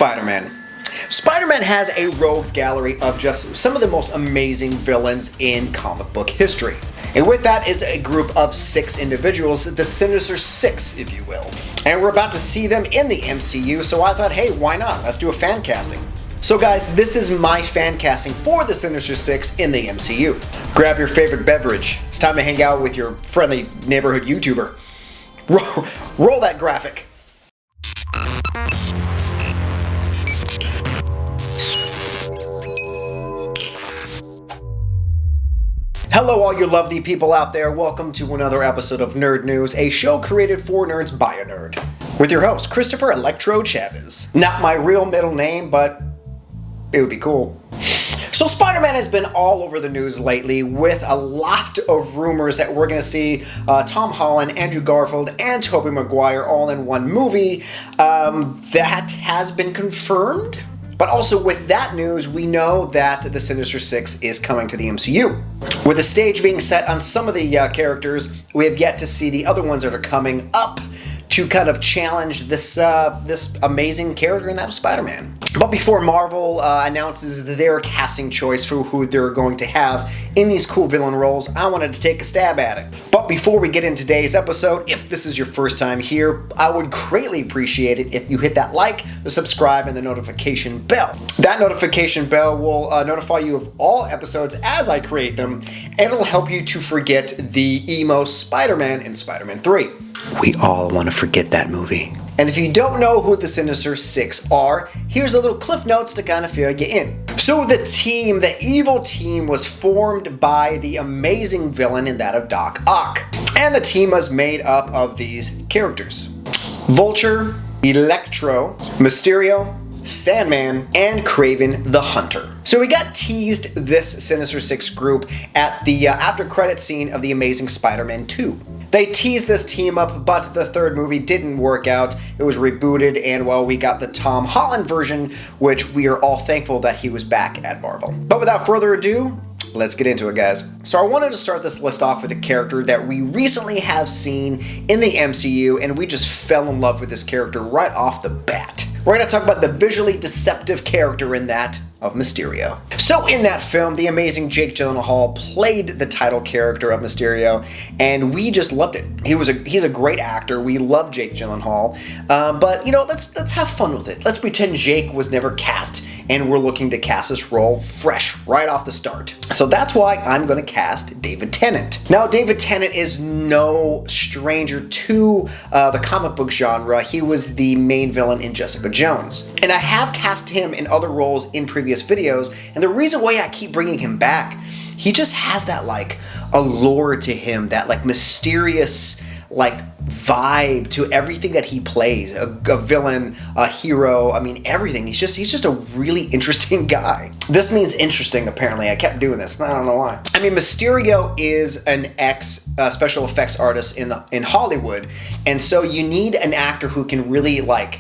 Spider-Man. Spider-Man has a rogues gallery of just some of the most amazing villains in comic book history. And with that is a group of 6 individuals, the Sinister Six, if you will. And we're about to see them in the MCU, so I thought, hey, why not? Let's do a fan casting. So guys, this is my fan casting for the Sinister Six in the MCU. Grab your favorite beverage. It's time to hang out with your friendly neighborhood YouTuber. Roll that graphic. Hello all you lovely people out there, welcome to another episode of Nerd News, a show created for nerds by a nerd. With your host, Christopher Electro Chavez. Not my real middle name, but it would be cool. So Spider-Man has been all over the news lately with a lot of rumors that we're going to see Tom Holland, Andrew Garfield, and Tobey Maguire all in one movie. That has been confirmed. But also with that news, we know that the Sinister Six is coming to the MCU. With the stage being set on some of the characters, we have yet to see the other ones that are coming up to kind of challenge this amazing character, and that of Spider-Man. But before Marvel announces their casting choice for who they're going to have in these cool villain roles, I wanted to take a stab at it. But before we get into today's episode, if this is your first time here, I would greatly appreciate it if you hit that like, the subscribe, and the notification bell. That notification bell will notify you of all episodes as I create them, and it'll help you to forget the emo Spider-Man in Spider-Man 3. We all want to forget that movie. And if you don't know who the Sinister Six are, here's a little cliff notes to kind of fill you in. So the evil team was formed by the amazing villain in that of Doc Ock. And the team was made up of these characters: Vulture, Electro, Mysterio, Sandman, and Kraven the Hunter. So we got teased this Sinister Six group at the after credit scene of The Amazing Spider-Man 2. They teased this team up, but the third movie didn't work out. It was rebooted, and well, we got the Tom Holland version, which we are all thankful that he was back at Marvel. But without further ado, let's get into it, guys. So I wanted to start this list off with a character that we recently have seen in the MCU, and we just fell in love with this character right off the bat. We're going to talk about the visually deceptive character in that of Mysterio. So in that film, the amazing Jake Gyllenhaal played the title character of Mysterio, and we just loved it. He's a great actor. We love Jake Gyllenhaal, but you know, let's have fun with it. Let's pretend Jake was never cast, and we're looking to cast this role fresh right off the start. So that's why I'm going to cast David Tennant. Now, David Tennant is no stranger to the comic book genre. He was the main villain in Jessica Jones, and I have cast him in other roles in previous videos, and the reason why I keep bringing him back, he just has that like allure to him, that like mysterious like vibe to everything that he plays. A villain, a hero, I mean everything. He's just a really interesting guy. This means interesting, apparently. I kept doing this, and I don't know why. I mean, Mysterio is an special effects artist in Hollywood, and so you need an actor who can really like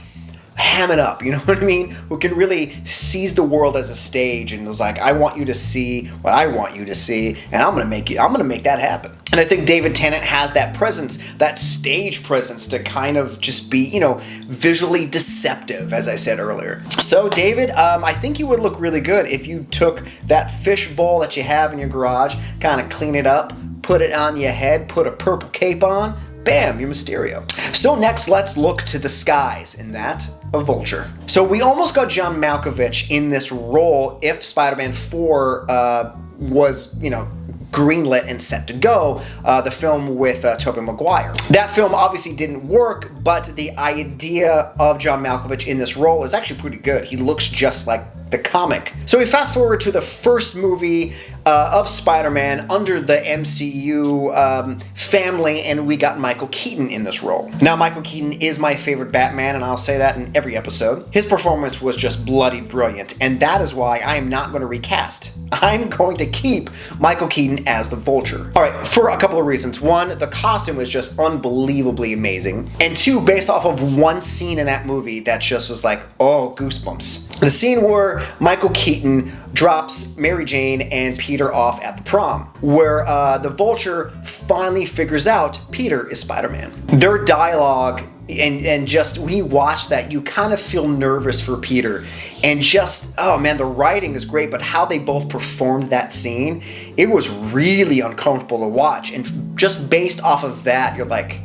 ham it up, you know what I mean? Who can really seize the world as a stage and is like, I want you to see what I want you to see, and I'm gonna make that happen. And I think David Tennant has that presence, that stage presence to kind of just be, you know, visually deceptive, as I said earlier. So David, I think you would look really good if you took that fishbowl that you have in your garage, kind of clean it up, put it on your head, put a purple cape on, bam, you're Mysterio. So next, let's look to the skies in that of Vulture. So we almost got John Malkovich in this role if Spider-Man 4 was, you know, greenlit and set to go, the film with Tobey Maguire. That film obviously didn't work, but the idea of John Malkovich in this role is actually pretty good. He looks just like the comic. So we fast forward to the first movie of Spider-Man under the MCU family, and we got Michael Keaton in this role. Now, Michael Keaton is my favorite Batman, and I'll say that in every episode. His performance was just bloody brilliant, and that is why I am not going to recast. I'm going to keep Michael Keaton as the Vulture. All right, for a couple of reasons. One, the costume was just unbelievably amazing. And two, based off of one scene in that movie that just was like, oh, goosebumps. The scene where Michael Keaton drops Mary Jane and Peter off at the prom, where the Vulture finally figures out Peter is Spider-Man. Their dialogue and just when you watch that, you kind of feel nervous for Peter. And just, oh man, the writing is great, but how they both performed that scene, it was really uncomfortable to watch. And just based off of that, you're like,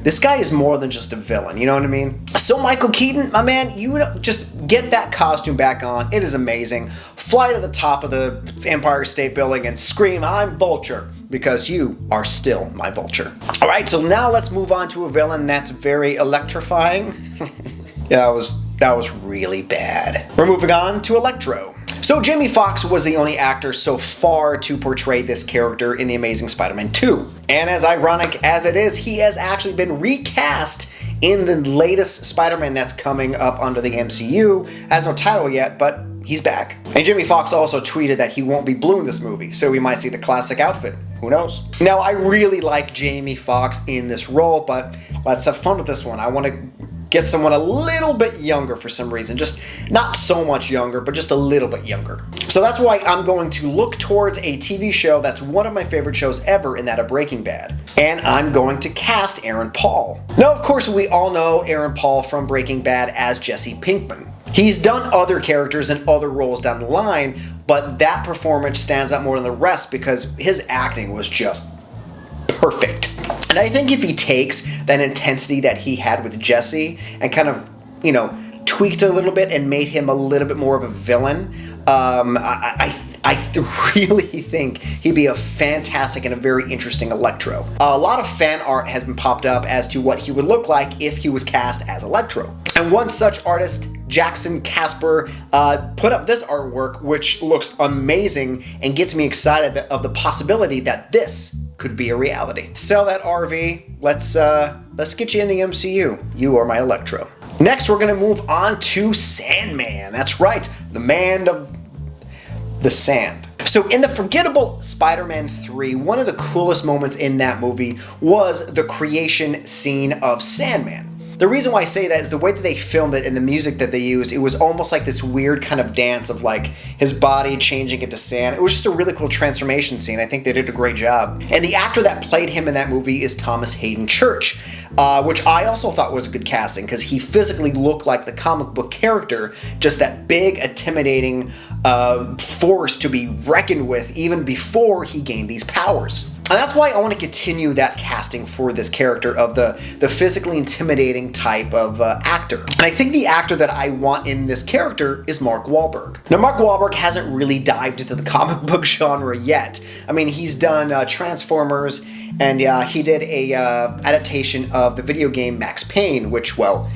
this guy is more than just a villain, you know what I mean? So Michael Keaton, my man, you just get that costume back on. It is amazing. Fly to the top of the Empire State Building and scream, "I'm Vulture," because you are still my Vulture. All right, so now let's move on to a villain that's very electrifying. Yeah, that was really bad. We're moving on to Electro. So Jamie Foxx was the only actor so far to portray this character in The Amazing Spider-Man 2. And as ironic as it is, he has actually been recast in the latest Spider-Man that's coming up under the MCU. Has no title yet, but he's back. And Jamie Foxx also tweeted that he won't be blue in this movie, so we might see the classic outfit. Who knows? Now, I really like Jamie Foxx in this role, but let's have fun with this one. I want to get someone a little bit younger for some reason. Just not so much younger, but just a little bit younger. So that's why I'm going to look towards a TV show that's one of my favorite shows ever, and that of Breaking Bad. And I'm going to cast Aaron Paul. Now, of course, we all know Aaron Paul from Breaking Bad as Jesse Pinkman. He's done other characters and other roles down the line, but that performance stands out more than the rest because his acting was just perfect. And I think if he takes that intensity that he had with Jesse and kind of, you know, tweaked it a little bit and made him a little bit more of a villain, I really think he'd be a fantastic and a very interesting Electro. A lot of fan art has been popped up as to what he would look like if he was cast as Electro. And one such artist, Jackson Casper, put up this artwork, which looks amazing and gets me excited of the possibility that this could be a reality. Sell that RV. Let's get you in the MCU. You are my Electro. Next, we're gonna move on to Sandman. That's right, the man of the sand. So in the forgettable Spider-Man 3, one of the coolest moments in that movie was the creation scene of Sandman. The reason why I say that is the way that they filmed it and the music that they used, it was almost like this weird kind of dance of like his body changing into sand. It was just a really cool transformation scene. I think they did a great job. And the actor that played him in that movie is Thomas Hayden Church, which I also thought was a good casting because he physically looked like the comic book character, just that big, intimidating force to be reckoned with even before he gained these powers. And that's why I want to continue that casting for this character of the physically intimidating type of actor. And I think the actor that I want in this character is Mark Wahlberg. Now, Mark Wahlberg hasn't really dived into the comic book genre yet. I mean, he's done Transformers, and he did a adaptation of the video game Max Payne, which, well,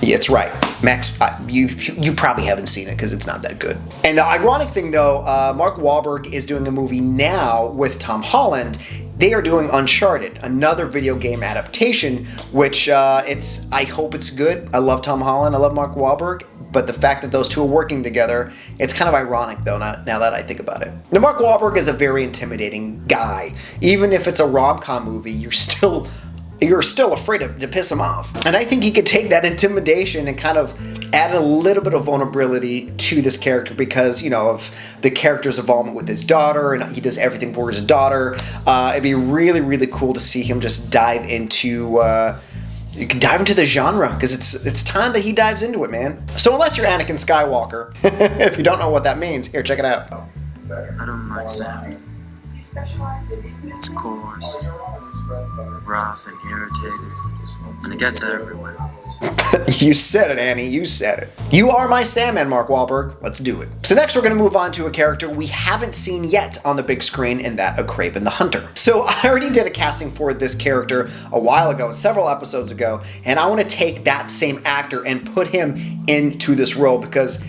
it's right. Max, you probably haven't seen it because it's not that good. And the ironic thing though, Mark Wahlberg is doing a movie now with Tom Holland. They are doing Uncharted, another video game adaptation, which I hope it's good. I love Tom Holland, I love Mark Wahlberg, but the fact that those two are working together, it's kind of ironic though, now that I think about it. Now, Mark Wahlberg is a very intimidating guy. Even if it's a rom-com movie, you're still afraid to piss him off. And I think he could take that intimidation and kind of add a little bit of vulnerability to this character because, you know, of the character's involvement with his daughter, and he does everything for his daughter. It'd be really, really cool to see him just dive into the genre, because it's time that he dives into it, man. So unless you're Anakin Skywalker, if you don't know what that means, here, check it out. I don't mind Sam. It's coarse, rough and irritated, and it gets everywhere. You said it, Annie, you said it. You are my Sandman, Mark Wahlberg. Let's do it. So next we're going to move on to a character we haven't seen yet on the big screen, and that of Kraven the Hunter. So I already did a casting for this character a while ago, several episodes ago, and I want to take that same actor and put him into this role because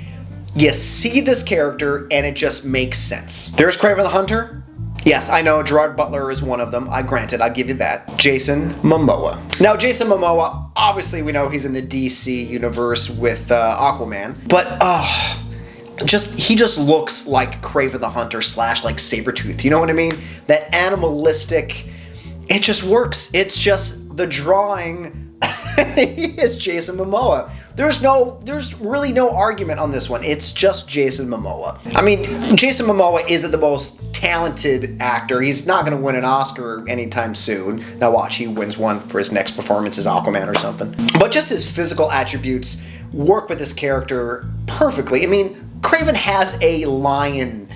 you see this character and it just makes sense. There's Kraven the Hunter. Yes, I know Gerard Butler is one of them. I'll give you that. Jason Momoa. Now, Jason Momoa, obviously we know he's in the DC universe with Aquaman, but he just looks like Kraven the Hunter / like Sabretooth. You know what I mean? That animalistic, it just works. It's just the drawing is Jason Momoa. There's really no argument on this one. It's just Jason Momoa. I mean, Jason Momoa isn't the most talented actor. He's not going to win an Oscar anytime soon. Now watch, he wins one for his next performance as Aquaman or something. But just his physical attributes work with this character perfectly. I mean, Kraven has a lion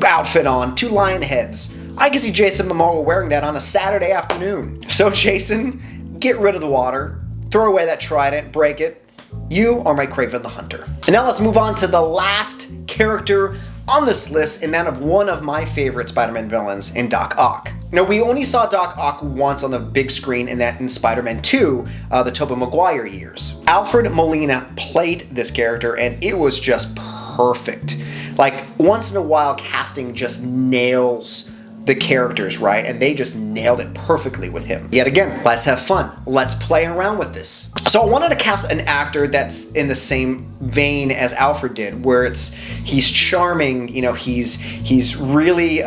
outfit on, 2 lion heads. I can see Jason Momoa wearing that on a Saturday afternoon. So Jason, get rid of the water, throw away that trident, break it. You are my Kraven the Hunter. And now let's move on to the last character on this list, and that of one of my favorite Spider-Man villains, in Doc Ock. Now, we only saw Doc Ock once on the big screen, and that in Spider-Man 2, the Tobey Maguire years. Alfred Molina played this character, and it was just perfect. Like, once in a while, casting just nails the characters, right? And they just nailed it perfectly with him. Yet again, let's have fun. Let's play around with this. So I wanted to cast an actor that's in the same vein as Alfred did, where he's charming, you know, he's really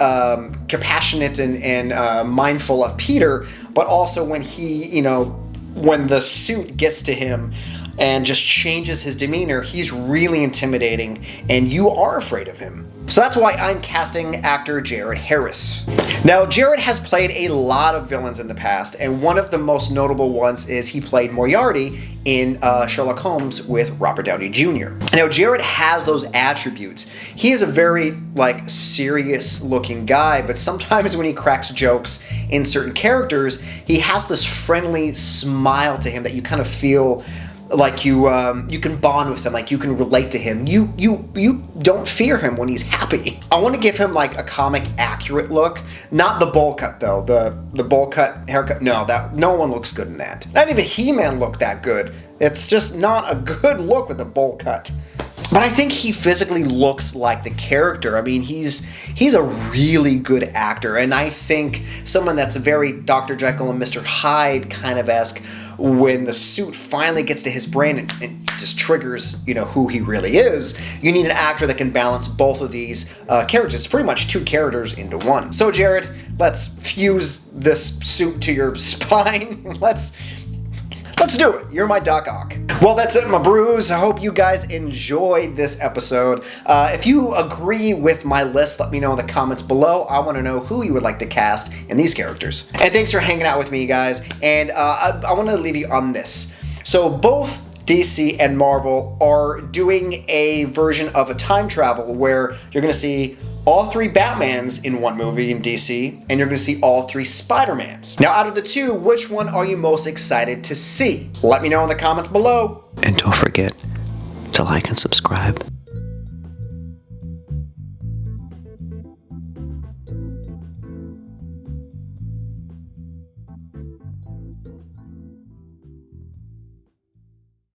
compassionate and mindful of Peter, but also when when the suit gets to him and just changes his demeanor, he's really intimidating and you are afraid of him. So that's why I'm casting actor Jared Harris. Now, Jared has played a lot of villains in the past, and one of the most notable ones is he played Moriarty in Sherlock Holmes with Robert Downey Jr. Now, Jared has those attributes. He is a very, serious looking guy, but sometimes when he cracks jokes in certain characters, he has this friendly smile to him that you kind of feel like you can bond with him, like you can relate to him. You don't fear him when he's happy. I want to give him like a comic accurate look, not the bowl cut though. The bowl cut haircut. No one looks good in that. Not even He-Man looked that good. It's just not a good look with the bowl cut. But I think he physically looks like the character. I mean, he's a really good actor, and I think someone that's very Dr. Jekyll and Mr. Hyde kind of esque, when the suit finally gets to his brain and just triggers, who he really is, you need an actor that can balance both of these characters. It's pretty much 2 characters into one. So Jared, let's fuse this suit to your spine. Let's do it. You're my Doc Ock. Well, that's it, my brews. I hope you guys enjoyed this episode. If you agree with my list, let me know in the comments below. I want to know who you would like to cast in these characters. And thanks for hanging out with me, guys. And I want to leave you on this. So both DC and Marvel are doing a version of a time travel where you're going to see all 3 Batmans in one movie in DC, and you're going to see all 3 Spider-Mans. Now, out of the 2, which one are you most excited to see? Let me know in the comments below. And don't forget to like and subscribe.